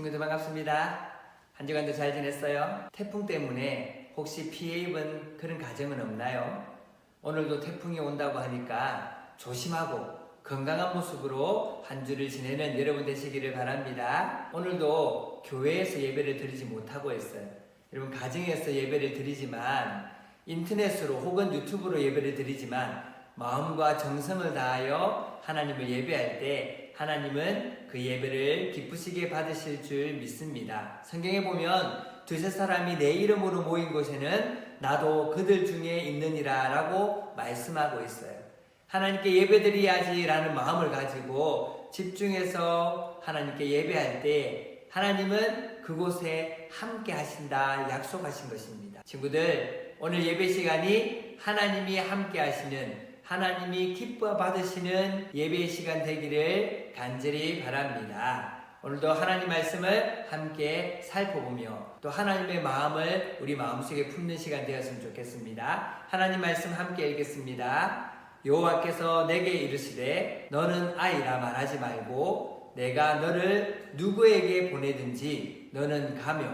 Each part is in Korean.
친구들 반갑습니다. 한 주간도 잘 지냈어요? 태풍 때문에 혹시 피해 입은 그런 가정은 없나요? 오늘도 태풍이 온다고 하니까 조심하고 건강한 모습으로 한 주를 지내는 여러분 되시기를 바랍니다. 오늘도 교회에서 예배를 드리지 못하고 있어요. 여러분 가정에서 예배를 드리지만 인터넷으로 혹은 유튜브로 예배를 드리지만 마음과 정성을 다하여 하나님을 예배할 때 하나님은 그 예배를 기쁘시게 받으실 줄 믿습니다. 성경에 보면 두세 사람이 내 이름으로 모인 곳에는 나도 그들 중에 있느니라 라고 말씀하고 있어요. 하나님께 예배드려야지 라는 마음을 가지고 집중해서 하나님께 예배할 때 하나님은 그곳에 함께 하신다 약속하신 것입니다. 친구들, 오늘 예배 시간이 하나님이 함께 하시는, 하나님이 기뻐 받으시는 예배 시간 되기를 간절히 바랍니다. 오늘도 하나님 말씀을 함께 살펴보며 또 하나님의 마음을 우리 마음속에 품는 시간 되었으면 좋겠습니다. 하나님 말씀 함께 읽겠습니다. 여호와께서 내게 이르시되 너는 아이라 말하지 말고 내가 너를 누구에게 보내든지 너는 가며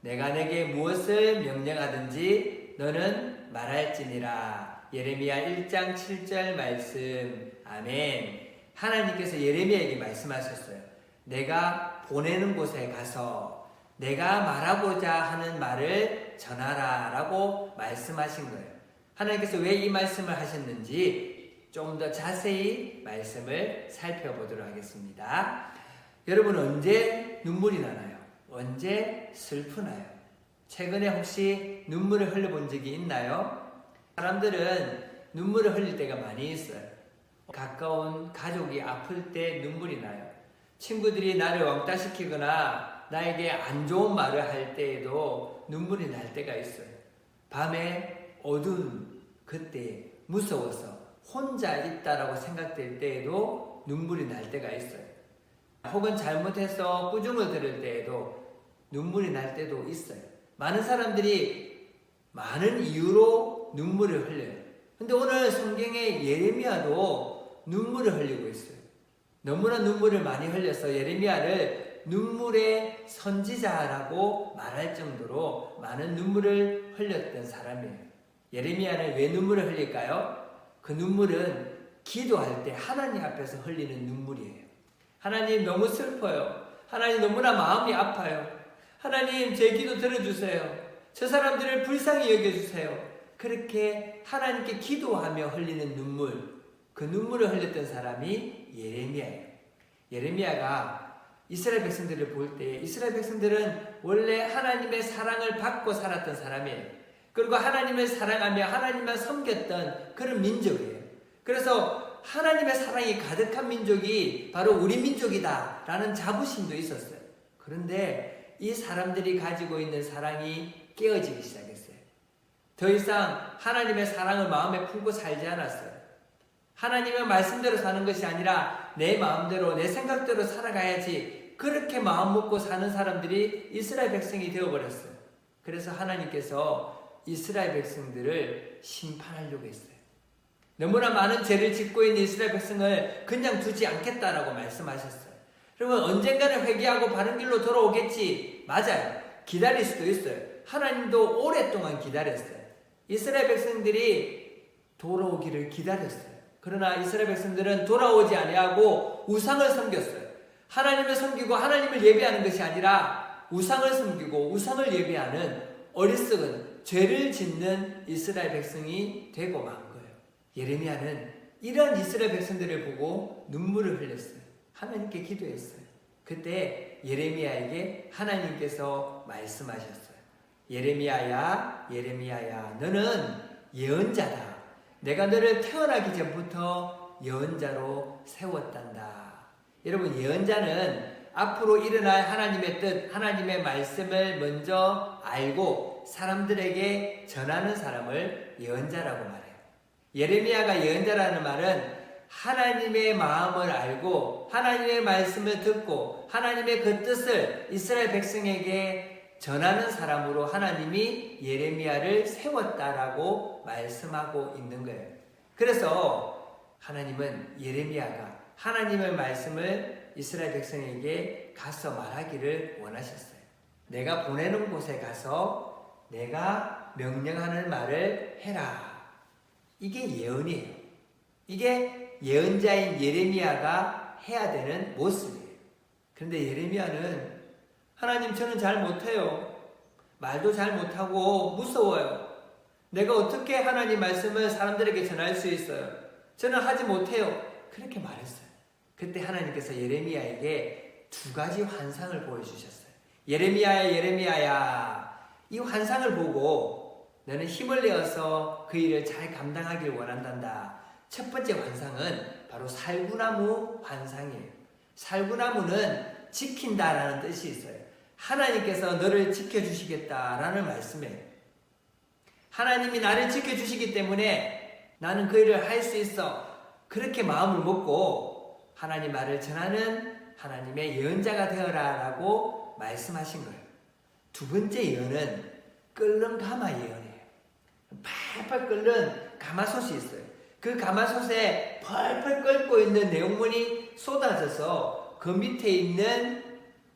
내가 내게 무엇을 명령하든지 너는 말할지니라. 예레미야 1장 7절 말씀. 아멘. 하나님께서 예레미야에게 말씀하셨어요. 내가 보내는 곳에 가서 내가 말하고자 하는 말을 전하라 라고 말씀하신 거예요. 하나님께서 왜 이 말씀을 하셨는지 좀 더 자세히 말씀을 살펴보도록 하겠습니다. 여러분 언제 눈물이 나나요? 언제 슬프나요? 최근에 혹시 눈물을 흘려본 적이 있나요? 사람들은 눈물을 흘릴 때가 많이 있어요. 가까운 가족이 아플 때 눈물이 나요. 친구들이 나를 왕따시키거나 나에게 안 좋은 말을 할 때에도 눈물이 날 때가 있어요. 밤에 어두운 그때 무서워서 혼자 있다라고 생각될 때에도 눈물이 날 때가 있어요. 혹은 잘못해서 꾸중을 들을 때에도 눈물이 날 때도 있어요. 많은 사람들이 많은 이유로 눈물을 흘려요. 근데 오늘 성경에 예레미야도 눈물을 흘리고 있어요. 너무나 눈물을 많이 흘려서 예레미야를 눈물의 선지자라고 말할 정도로 많은 눈물을 흘렸던 사람이에요. 예레미야는 왜 눈물을 흘릴까요? 그 눈물은 기도할 때 하나님 앞에서 흘리는 눈물이에요. 하나님 너무 슬퍼요. 하나님 너무나 마음이 아파요. 하나님 제 기도 들어주세요. 저 사람들을 불쌍히 여겨주세요. 그렇게 하나님께 기도하며 흘리는 눈물, 그 눈물을 흘렸던 사람이 예레미야예요. 예레미야가 이스라엘 백성들을 볼 때 이스라엘 백성들은 원래 하나님의 사랑을 받고 살았던 사람이에요. 그리고 하나님을 사랑하며 하나님만 섬겼던 그런 민족이에요. 그래서 하나님의 사랑이 가득한 민족이 바로 우리 민족이다 라는 자부심도 있었어요. 그런데 이 사람들이 가지고 있는 사랑이 깨어지기 시작했어요. 더 이상 하나님의 사랑을 마음에 품고 살지 않았어요. 하나님의 말씀대로 사는 것이 아니라 내 마음대로 내 생각대로 살아가야지, 그렇게 마음 먹고 사는 사람들이 이스라엘 백성이 되어버렸어요. 그래서 하나님께서 이스라엘 백성들을 심판하려고 했어요. 너무나 많은 죄를 짓고 있는 이스라엘 백성을 그냥 두지 않겠다라고 말씀하셨어요. 여러분 언젠가는 회개하고 바른 길로 돌아오겠지. 맞아요. 기다릴 수도 있어요. 하나님도 오랫동안 기다렸어요. 이스라엘 백성들이 돌아오기를 기다렸어요. 그러나 이스라엘 백성들은 돌아오지 아니하고 우상을 섬겼어요. 하나님을 섬기고 하나님을 예배하는 것이 아니라 우상을 섬기고 우상을 예배하는 어리석은 죄를 짓는 이스라엘 백성이 되고 만 거예요. 예레미야는 이런 이스라엘 백성들을 보고 눈물을 흘렸어요. 하나님께 기도했어요. 그때 예레미야에게 하나님께서 말씀하셨어요. 예레미야야, 예레미야야, 너는 예언자다. 내가 너를 태어나기 전부터 예언자로 세웠단다. 여러분, 예언자는 앞으로 일어날 하나님의 뜻, 하나님의 말씀을 먼저 알고 사람들에게 전하는 사람을 예언자라고 말해요. 예레미야가 예언자라는 말은 하나님의 마음을 알고 하나님의 말씀을 듣고 하나님의 그 뜻을 이스라엘 백성에게 전하는 사람으로 하나님이 예레미야를 세웠다라고 말씀하고 있는 거예요. 그래서 하나님은 예레미야가 하나님의 말씀을 이스라엘 백성에게 가서 말하기를 원하셨어요. 내가 보내는 곳에 가서 내가 명령하는 말을 해라. 이게 예언이에요. 이게 예언자인 예레미야가 해야 되는 모습이에요. 그런데 예레미야는 하나님 저는 잘 못해요. 말도 잘 못하고 무서워요. 내가 어떻게 하나님 말씀을 사람들에게 전할 수 있어요? 저는 하지 못해요. 그렇게 말했어요. 그때 하나님께서 예레미야에게 두 가지 환상을 보여주셨어요. 예레미야야 예레미야야, 이 환상을 보고 너는 힘을 내어서 그 일을 잘 감당하길 원한단다. 첫 번째 환상은 바로 살구나무 환상이에요. 살구나무는 지킨다라는 뜻이 있어요. 하나님께서 너를 지켜주시겠다라는 말씀이에요. 하나님이 나를 지켜주시기 때문에 나는 그 일을 할 수 있어. 그렇게 마음을 먹고 하나님 말을 전하는 하나님의 예언자가 되어라 라고 말씀하신 거예요. 두 번째 예언은 끓는 가마 예언이에요. 팔팔 끓는 가마솥이 있어요. 그 가마솥에 펄펄 끓고 있는 내용물이 쏟아져서 그 밑에 있는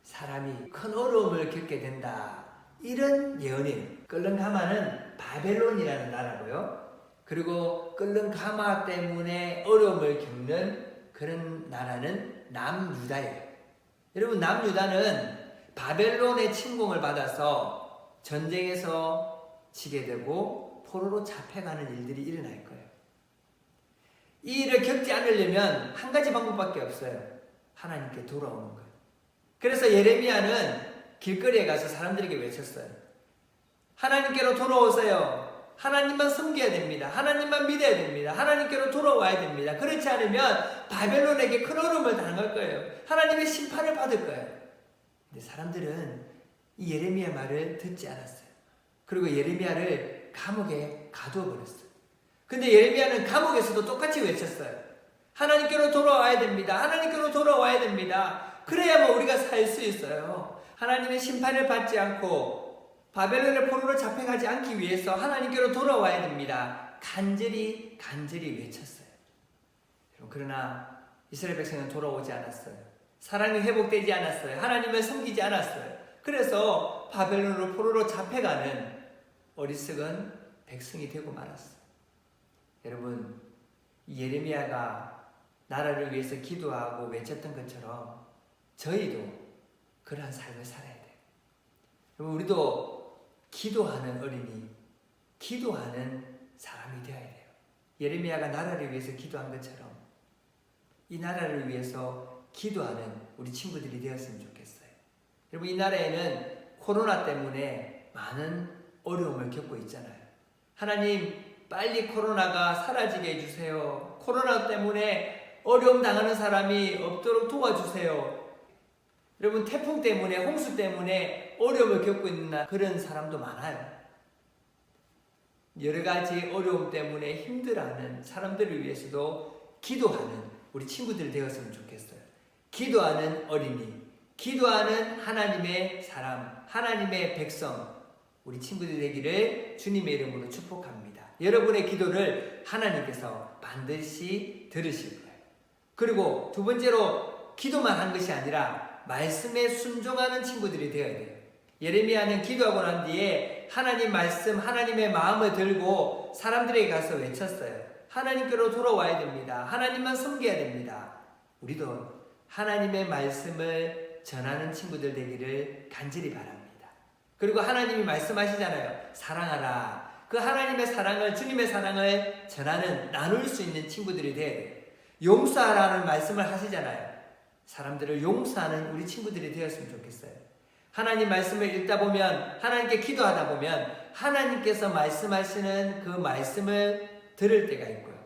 사람이 큰 어려움을 겪게 된다. 이런 예언이에요. 끓는 가마는 바벨론이라는 나라고요. 그리고 끓는 가마 때문에 어려움을 겪는 그런 나라는 남유다예요. 여러분, 남유다는 바벨론의 침공을 받아서 전쟁에서 지게 되고 포로로 잡혀가는 일들이 일어날 거예요. 이 일을 겪지 않으려면 한 가지 방법밖에 없어요. 하나님께 돌아오는 거예요. 그래서 예레미야는 길거리에 가서 사람들에게 외쳤어요. 하나님께로 돌아오세요. 하나님만 섬겨야 됩니다. 하나님만 믿어야 됩니다. 하나님께로 돌아와야 됩니다. 그렇지 않으면 바벨론에게 큰 어려움을 당할 거예요. 하나님의 심판을 받을 거예요. 근데 사람들은 이 예레미야 말을 듣지 않았어요. 그리고 예레미야를 감옥에 가두어 버렸어요. 근데 예레미야는 감옥에서도 똑같이 외쳤어요. 하나님께로 돌아와야 됩니다. 하나님께로 돌아와야 됩니다. 그래야만 우리가 살 수 있어요. 하나님의 심판을 받지 않고 바벨론의 포로로 잡혀가지 않기 위해서 하나님께로 돌아와야 됩니다. 간절히 외쳤어요. 그러나 이스라엘 백성은 돌아오지 않았어요. 사랑이 회복되지 않았어요. 하나님을 섬기지 않았어요. 그래서 바벨론으로 포로로 잡혀가는 어리석은 백성이 되고 말았어요. 여러분, 예레미야가 나라를 위해서 기도하고 외쳤던 것처럼 저희도 그러한 삶을 살아야 돼요. 여러분, 우리도 기도하는 어린이, 기도하는 사람이 되어야 돼요. 예레미야가 나라를 위해서 기도한 것처럼 이 나라를 위해서 기도하는 우리 친구들이 되었으면 좋겠어요. 여러분, 이 나라에는 코로나 때문에 많은 어려움을 겪고 있잖아요. 하나님, 빨리 코로나가 사라지게 해주세요. 코로나 때문에 어려움 당하는 사람이 없도록 도와주세요. 여러분, 태풍 때문에, 홍수 때문에 어려움을 겪고 있는 그런 사람도 많아요. 여러 가지 어려움 때문에 힘들어하는 사람들을 위해서도 기도하는 우리 친구들 되었으면 좋겠어요. 기도하는 어린이, 기도하는 하나님의 사람, 하나님의 백성, 우리 친구들 되기를 주님의 이름으로 축복합니다. 여러분의 기도를 하나님께서 반드시 들으실 거예요. 그리고 두 번째로 기도만 한 것이 아니라 말씀에 순종하는 친구들이 되어야 돼요. 예레미야는 기도하고 난 뒤에 하나님 말씀, 하나님의 마음을 들고 사람들에게 가서 외쳤어요. 하나님께로 돌아와야 됩니다. 하나님만 섬겨야 됩니다. 우리도 하나님의 말씀을 전하는 친구들 되기를 간절히 바랍니다. 그리고 하나님이 말씀하시잖아요. 사랑하라. 그 하나님의 사랑을, 주님의 사랑을 전하는, 나눌 수 있는 친구들이 되어야 돼요. 용서하라는 말씀을 하시잖아요. 사람들을 용서하는 우리 친구들이 되었으면 좋겠어요. 하나님 말씀을 읽다 보면, 하나님께 기도하다 보면 하나님께서 말씀하시는 그 말씀을 들을 때가 있고요.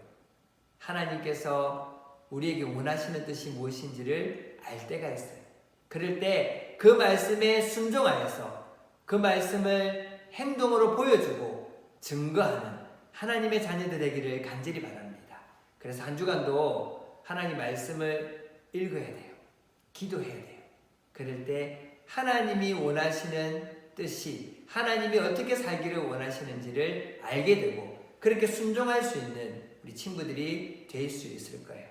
하나님께서 우리에게 원하시는 뜻이 무엇인지를 알 때가 있어요. 그럴 때 그 말씀에 순종하여서 그 말씀을 행동으로 보여주고 증거하는 하나님의 자녀들 되기를 간절히 바랍니다. 그래서 한 주간도 하나님 말씀을 읽어야 돼요. 기도해야 돼요. 그럴 때 하나님이 원하시는 뜻이, 하나님이 어떻게 살기를 원하시는지를 알게 되고 그렇게 순종할 수 있는 우리 친구들이 될 수 있을 거예요.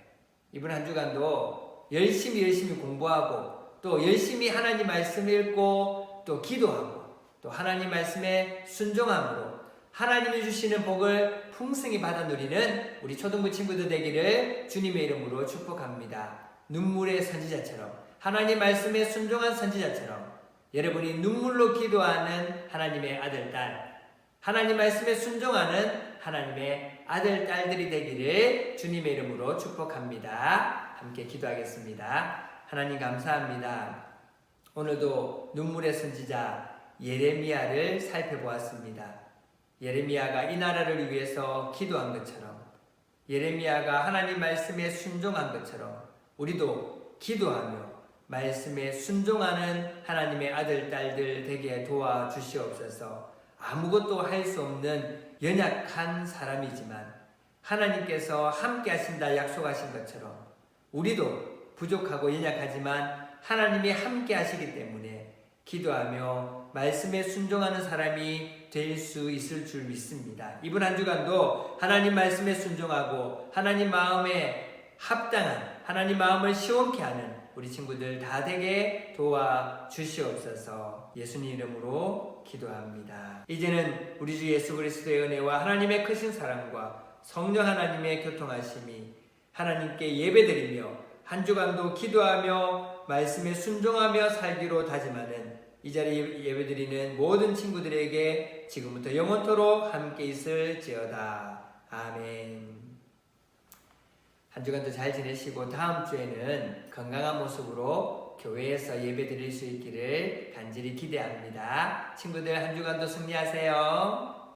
이번 한 주간도 열심히 공부하고 또 열심히 하나님 말씀 읽고 또 기도하고 또 하나님 말씀에 순종함으로 하나님이 주시는 복을 풍성히 받아 누리는 우리 초등부 친구들 되기를 주님의 이름으로 축복합니다. 눈물의 선지자처럼 하나님 말씀에 순종한 선지자처럼 여러분이 눈물로 기도하는 하나님의 아들, 딸, 하나님 말씀에 순종하는 하나님의 아들, 딸들이 되기를 주님의 이름으로 축복합니다. 함께 기도하겠습니다. 하나님 감사합니다. 오늘도 눈물의 선지자 예레미야를 살펴보았습니다. 예레미야가 이 나라를 위해서 기도한 것처럼 예레미야가 하나님 말씀에 순종한 것처럼 우리도 기도하며 말씀에 순종하는 하나님의 아들, 딸들 되게 도와주시옵소서. 아무것도 할 수 없는 연약한 사람이지만 하나님께서 함께 하신다 약속하신 것처럼 우리도 부족하고 연약하지만 하나님이 함께 하시기 때문에 기도하며 말씀에 순종하는 사람이 될 수 있을 줄 믿습니다. 이번 한 주간도 하나님 말씀에 순종하고 하나님 마음에 합당한 하나님 마음을 시원케 하는 우리 친구들 다 되게 도와주시옵소서. 예수님 이름으로 기도합니다. 이제는 우리 주 예수 그리스도의 은혜와 하나님의 크신 사랑과 성령 하나님의 교통하심이 하나님께 예배드리며 한 주간도 기도하며 말씀에 순종하며 살기로 다짐하는 이 자리에 예배드리는 모든 친구들에게 지금부터 영원토록 함께 있을지어다. 아멘. 한 주간도 잘 지내시고 다음 주에는 건강한 모습으로 교회에서 예배 드릴 수 있기를 간절히 기대합니다. 친구들 한 주간도 승리하세요.